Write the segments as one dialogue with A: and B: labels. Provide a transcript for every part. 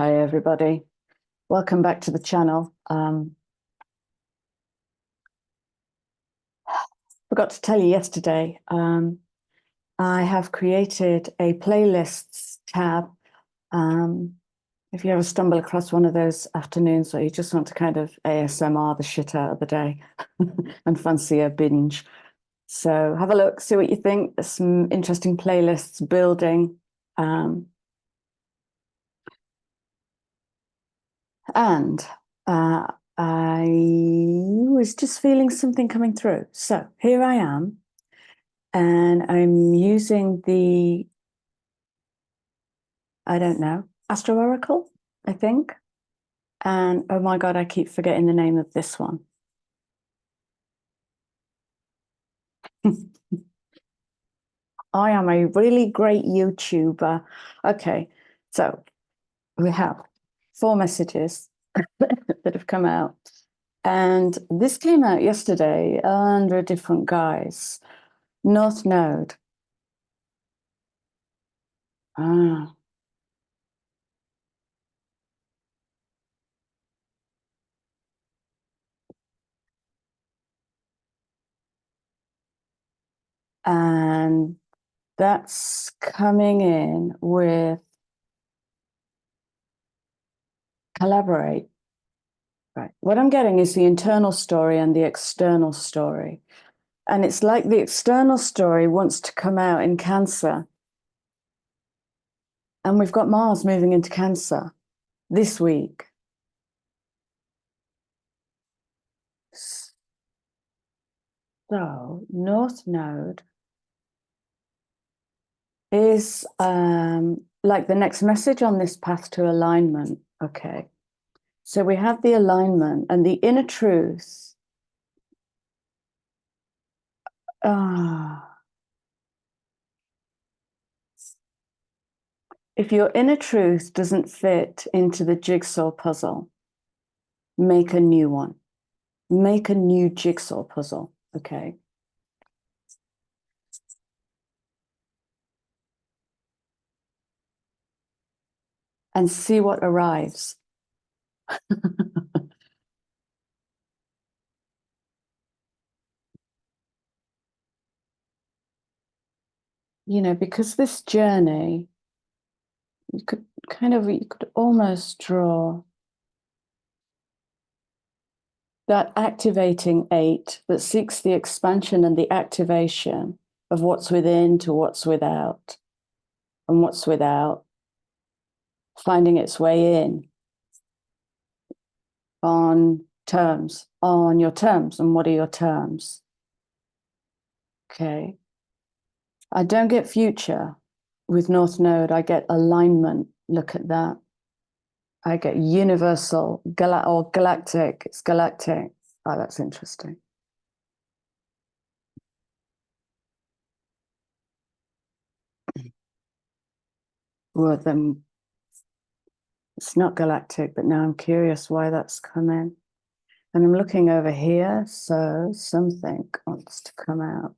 A: Hi everybody, welcome back to the channel. Forgot to tell you yesterday, I have created a playlists tab. If you ever stumble across one of those afternoons where you just want to kind of ASMR the shit out of the day and fancy a binge. So have a look, see what you think. There's some interesting playlists building. And I was just feeling something coming through. So here I am, and I'm using the, I don't know, Astro Oracle, I think. And oh my God, I keep forgetting the name of this one. I am a really great YouTuber. Okay, so we have 4 messages that have come out. And this came out yesterday under a different guise. North Node. Ah. And that's coming in with collaborate. Right. What I'm getting is the internal story and the external story. And it's like the external story wants to come out in Cancer. And we've got Mars moving into Cancer this week. So North Node is like the next message on this path to alignment. Okay. So we have the alignment and the inner truth. If your inner truth doesn't fit into the jigsaw puzzle, make a new one. Make a new jigsaw puzzle, okay? And see what arrives. You know, because this journey, you could almost draw that activating 8 that seeks the expansion and the activation of what's within to what's without, and what's without finding its way in on terms, on your terms. And what are your terms? Okay. I don't get future with North Node. I get alignment. Look at that. I get universal or galactic. It's galactic. Oh, that's interesting. Well, then it's not galactic, but now I'm curious why that's come in. And I'm looking over here, so something wants to come out.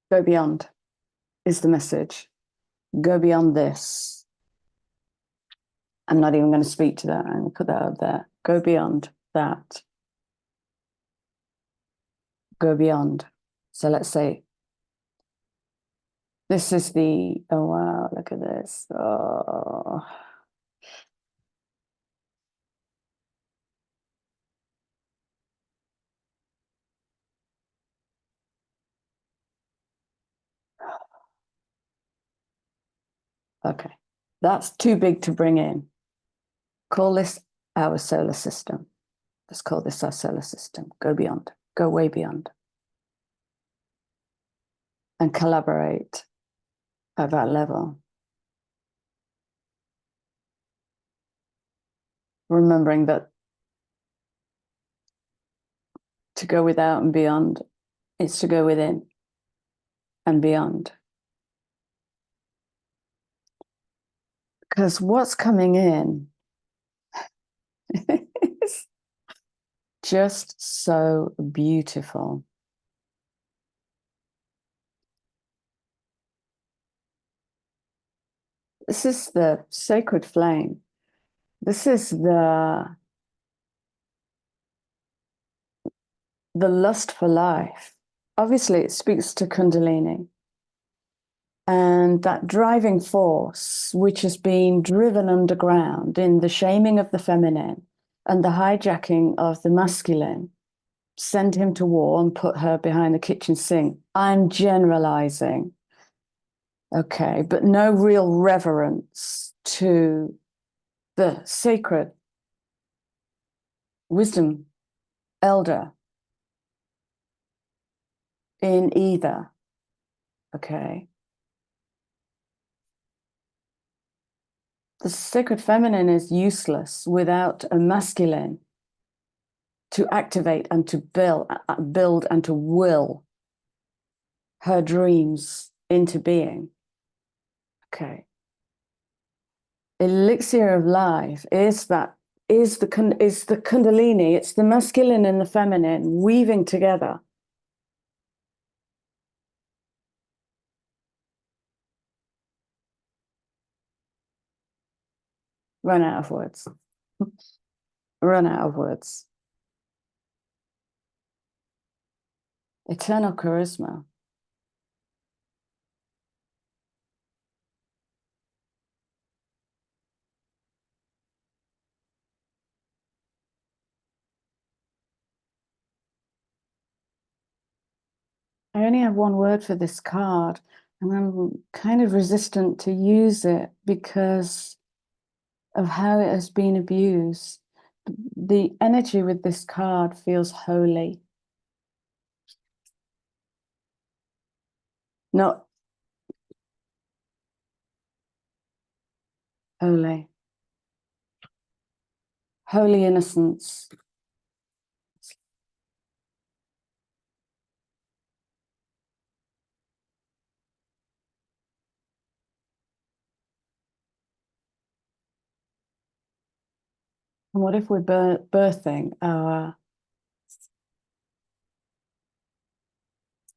A: Go beyond is the message. Go beyond this. I'm not even going to speak to that. I'm going to put that out there. Go beyond that. Go beyond. So let's say this is the, oh wow, look at this. Oh. Okay, that's too big to bring in. Call this our solar system. Let's call this our solar system. Go beyond, go way beyond. And collaborate at that level. Remembering that to go without and beyond is to go within and beyond. Because what's coming in is just so beautiful. This is the sacred flame. This is the lust for life. Obviously, it speaks to kundalini. And that driving force, which has been driven underground in the shaming of the feminine and the hijacking of the masculine, send him to war and put her behind the kitchen sink. I'm generalizing. Okay, but no real reverence to the sacred wisdom elder in either. Okay. The sacred feminine is useless without a masculine to activate and to build and to will her dreams into being. Okay. Elixir of life is the kundalini. It's the masculine and the feminine weaving together. Run out of words. Run out of words. Eternal charisma. I only have one word for this card, and I'm kind of resistant to use it because of how it has been abused. The energy with this card feels holy. Not holy. Holy innocence. And what if we're birthing our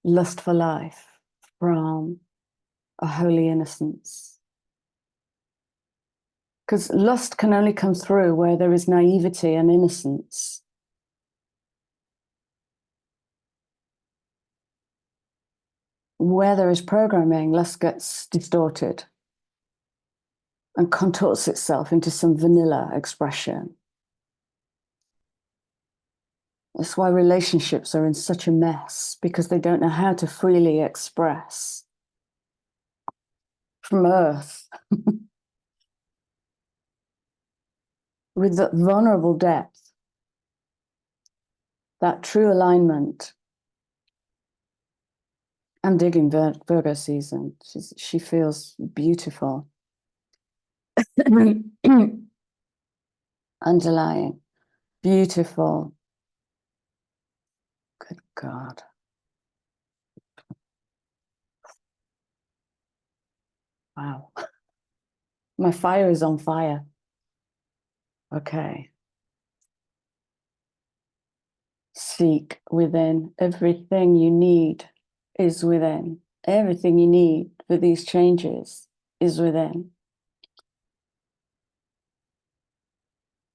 A: lust for life from a holy innocence? Because lust can only come through where there is naivety and innocence. Where there is programming, lust gets distorted and contorts itself into some vanilla expression. That's why relationships are in such a mess, because they don't know how to freely express from earth with that vulnerable depth, that true alignment. I'm digging Virgo season. She feels beautiful. Underlying, beautiful. Good God. Wow. My fire is on fire. Okay. Seek within. Everything you need is within. Everything you need for these changes is within.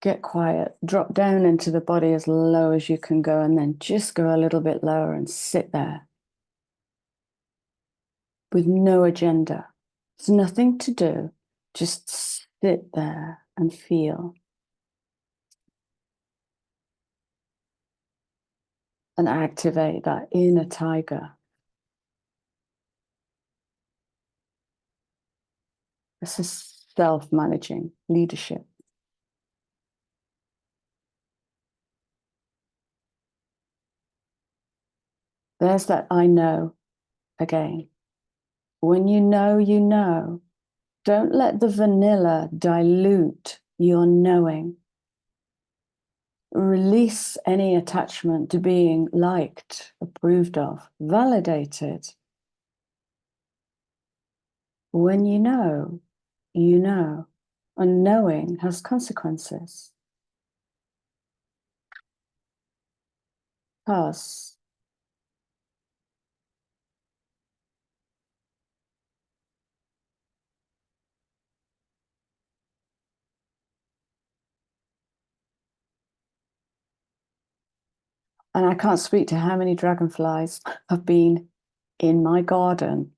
A: Get quiet. Drop down into the body as low as you can go, and then just go a little bit lower and sit there with no agenda. There's nothing to do. Just sit there and feel. And activate that inner tiger. This is self-managing leadership. There's that I know again. When you know, you know. Don't let the vanilla dilute your knowing. Release any attachment to being liked, approved of, validated. When you know, you know. And knowing has consequences. Because and I can't speak to how many dragonflies have been in my garden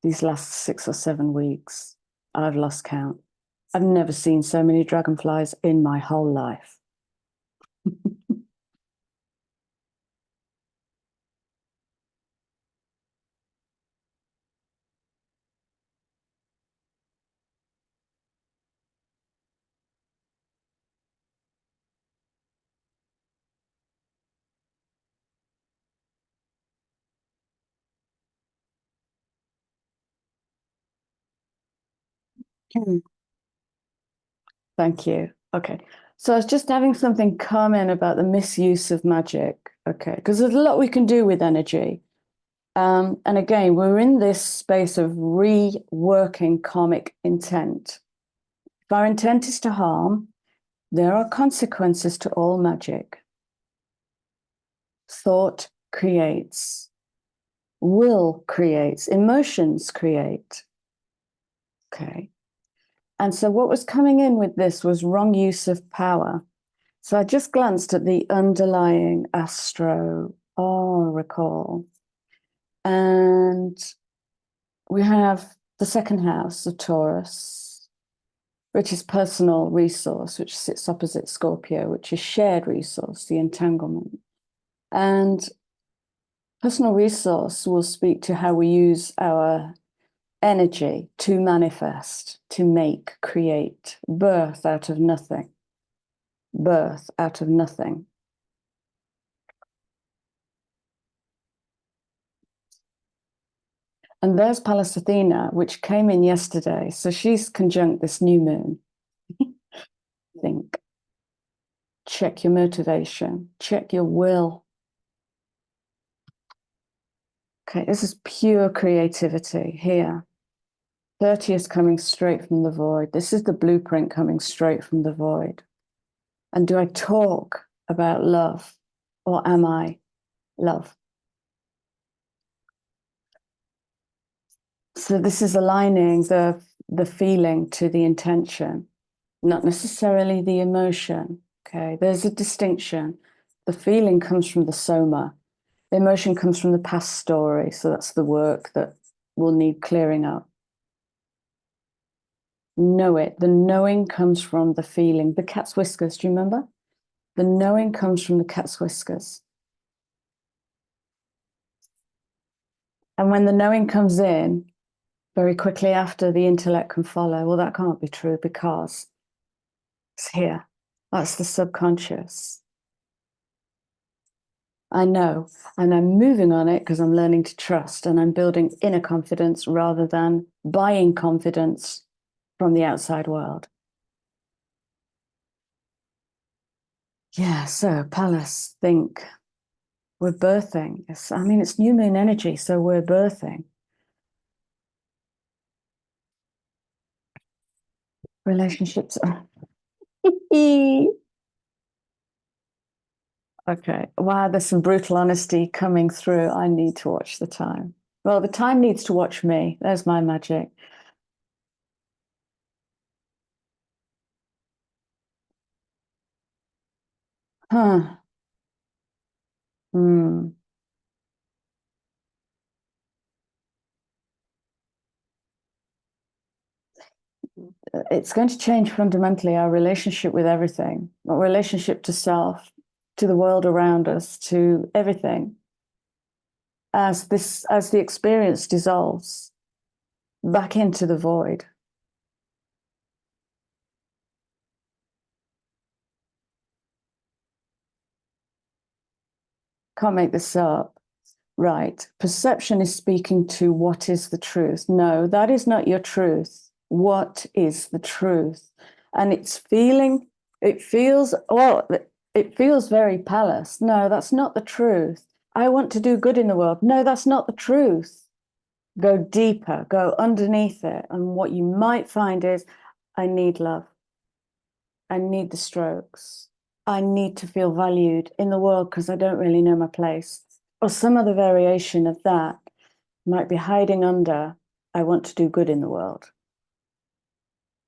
A: these last 6 or 7 weeks. I've lost count. I've never seen so many dragonflies in my whole life. Thank you. Okay. So I was just having something come in about the misuse of magic. Okay. Because there's a lot we can do with energy. And again, we're in this space of reworking karmic intent. If our intent is to harm, there are consequences to all magic. Thought creates, will creates, emotions create. Okay. And so what was coming in with this was wrong use of power. So I just glanced at the underlying astro oracle. And we have the second house of Taurus, which is personal resource, which sits opposite Scorpio, which is shared resource, the entanglement. And personal resource will speak to how we use our energy to manifest, to make, create, birth out of nothing. Birth out of nothing. And there's Pallas Athena, which came in yesterday. So she's conjunct this new moon. Think. Check your motivation. Check your will. Okay, this is pure creativity here. 30 is coming straight from the void. This is the blueprint coming straight from the void. And do I talk about love, or am I love? So this is aligning the feeling to the intention, not necessarily the emotion. Okay, there's a distinction. The feeling comes from the soma. The emotion comes from the past story. So that's the work that will need clearing up. Know it. The knowing comes from the feeling. The cat's whiskers, do you remember? The knowing comes from the cat's whiskers. And when the knowing comes in, very quickly after, the intellect can follow. Well, that can't be true because it's here. That's the subconscious. I know, and I'm moving on it because I'm learning to trust and I'm building inner confidence rather than buying confidence from the outside world. Yeah, so Pallas, think we're birthing. I mean, it's new moon energy, so we're birthing. Relationships. Okay. Wow, there's some brutal honesty coming through. I need to watch the time. Well, the time needs to watch me. There's my magic. Huh. Hmm. It's going to change fundamentally our relationship with everything, our relationship to self, to the world around us, to everything. As the experience dissolves back into the void. Can't make this up. Right. Perception is speaking to what is the truth. No, that is not your truth. What is the truth? And it feels, well, it feels very Pallas. No, that's not the truth. I want to do good in the world. No, that's not the truth. Go deeper, go underneath it. And what you might find is, I need love. I need the strokes. I need to feel valued in the world because I don't really know my place. Or some other variation of that might be hiding under, I want to do good in the world.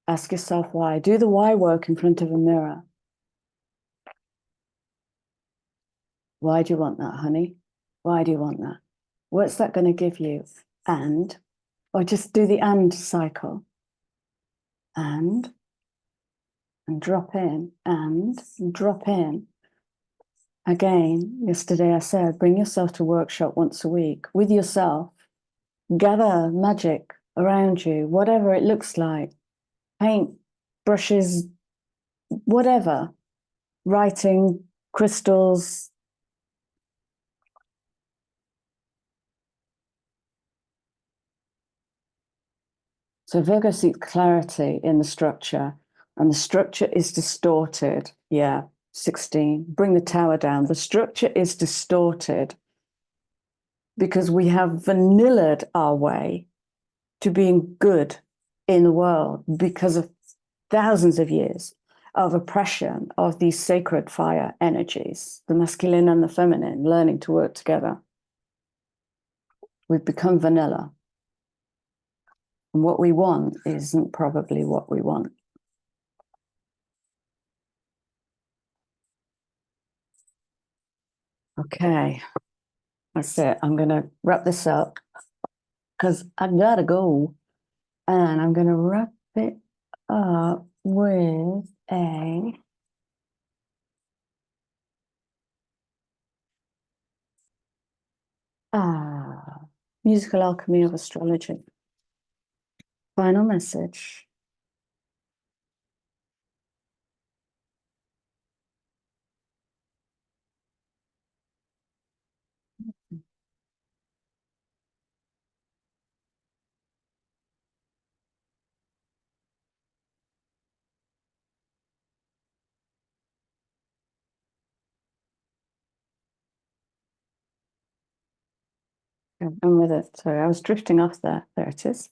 A: Ask yourself why. Do the why work in front of a mirror. Why do you want that, honey? Why do you want that? What's that going to give you? And, or just do the and cycle. And drop in, and drop in. Again, yesterday I said, bring yourself to workshop once a week with yourself. Gather magic around you, whatever it looks like. Paint, brushes, whatever. Writing, crystals. So Virgo seeks clarity in the structure, and the structure is distorted. Yeah, 16. Bring the tower down. The structure is distorted because we have vanillaed our way to being good in the world because of thousands of years of oppression of these sacred fire energies, the masculine and the feminine, learning to work together. We've become vanilla. And what we want isn't probably what we want. Okay, that's it. I'm going to wrap this up because I gotta go. And I'm going to wrap it up with a musical alchemy of astrology. Final message. I'm with it. Sorry, I was drifting off there. There it is.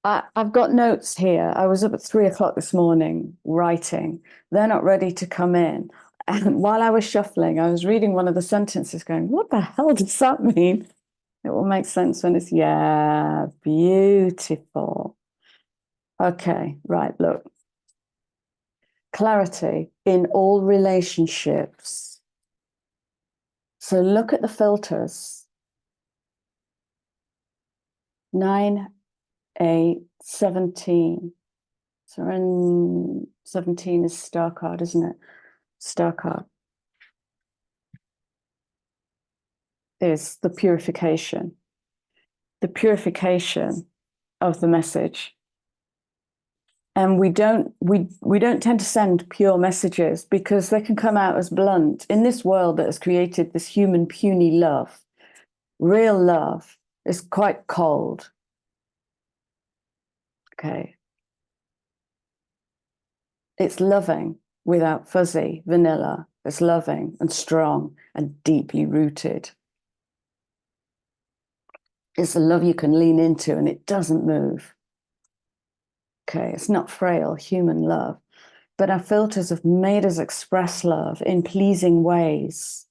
A: I've got notes here. I was up at 3 o'clock this morning writing. They're not ready to come in. And while I was shuffling, I was reading one of the sentences going, what the hell does that mean? It will make sense when it's, yeah, beautiful. Okay, right, look. Clarity in all relationships. So look at the filters. 9, 8, 17. So in 17 is star card, isn't it? Star card is the purification of the message. And we don't tend to send pure messages because they can come out as blunt. In this world that has created this human puny love, real love is quite cold. Okay. It's loving without fuzzy vanilla. It's loving and strong and deeply rooted. It's a love you can lean into and it doesn't move. Okay, it's not frail, human love. But our filters have made us express love in pleasing ways,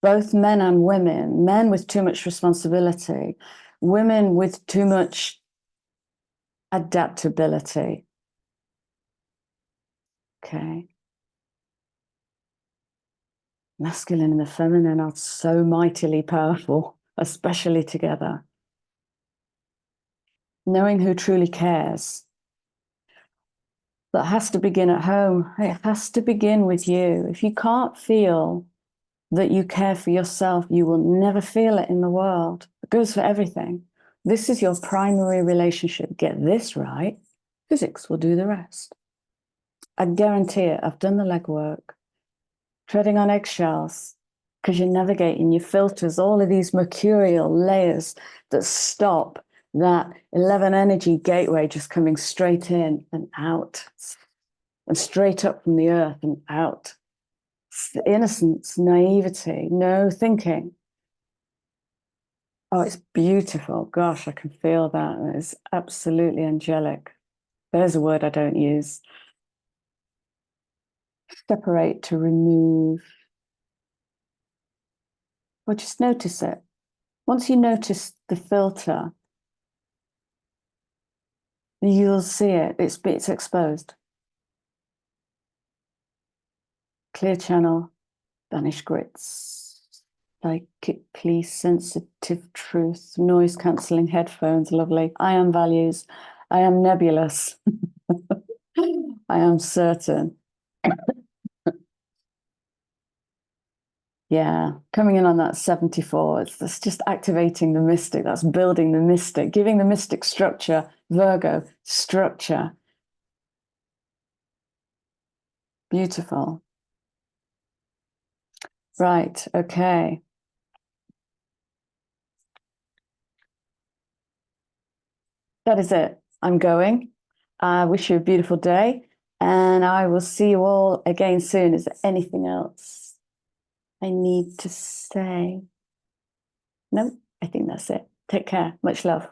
A: both men and women, men with too much responsibility, women with too much adaptability. Okay. Masculine and the feminine are so mightily powerful, especially together. Knowing who truly cares. That has to begin at home. It has to begin with you. If you can't feel that you care for yourself, you will never feel it in the world. It goes for everything. This is your primary relationship. Get this right. Physics will do the rest. I guarantee it. I've done the legwork. Treading on eggshells because you're navigating your filters, all of these mercurial layers that stop that 11 energy gateway just coming straight in and out and straight up from the earth and out. Innocence, naivety, no thinking. Oh, it's beautiful. Gosh, I can feel that. It's absolutely angelic. There's a word I don't use. separate, to remove, or just notice it. Once you notice the filter, you'll see it. It's exposed. Clear channel, banish grits, psychically sensitive truth, noise cancelling headphones, lovely. I am values. I am nebulous. I am certain. Yeah, coming in on that 74, that's just activating the mystic, that's building the mystic, giving the mystic structure, Virgo, structure. Beautiful. Right, okay. That is it. I'm going. I wish you a beautiful day, and I will see you all again soon. Is there anything else I need to say? No, I think that's it. Take care. Much love.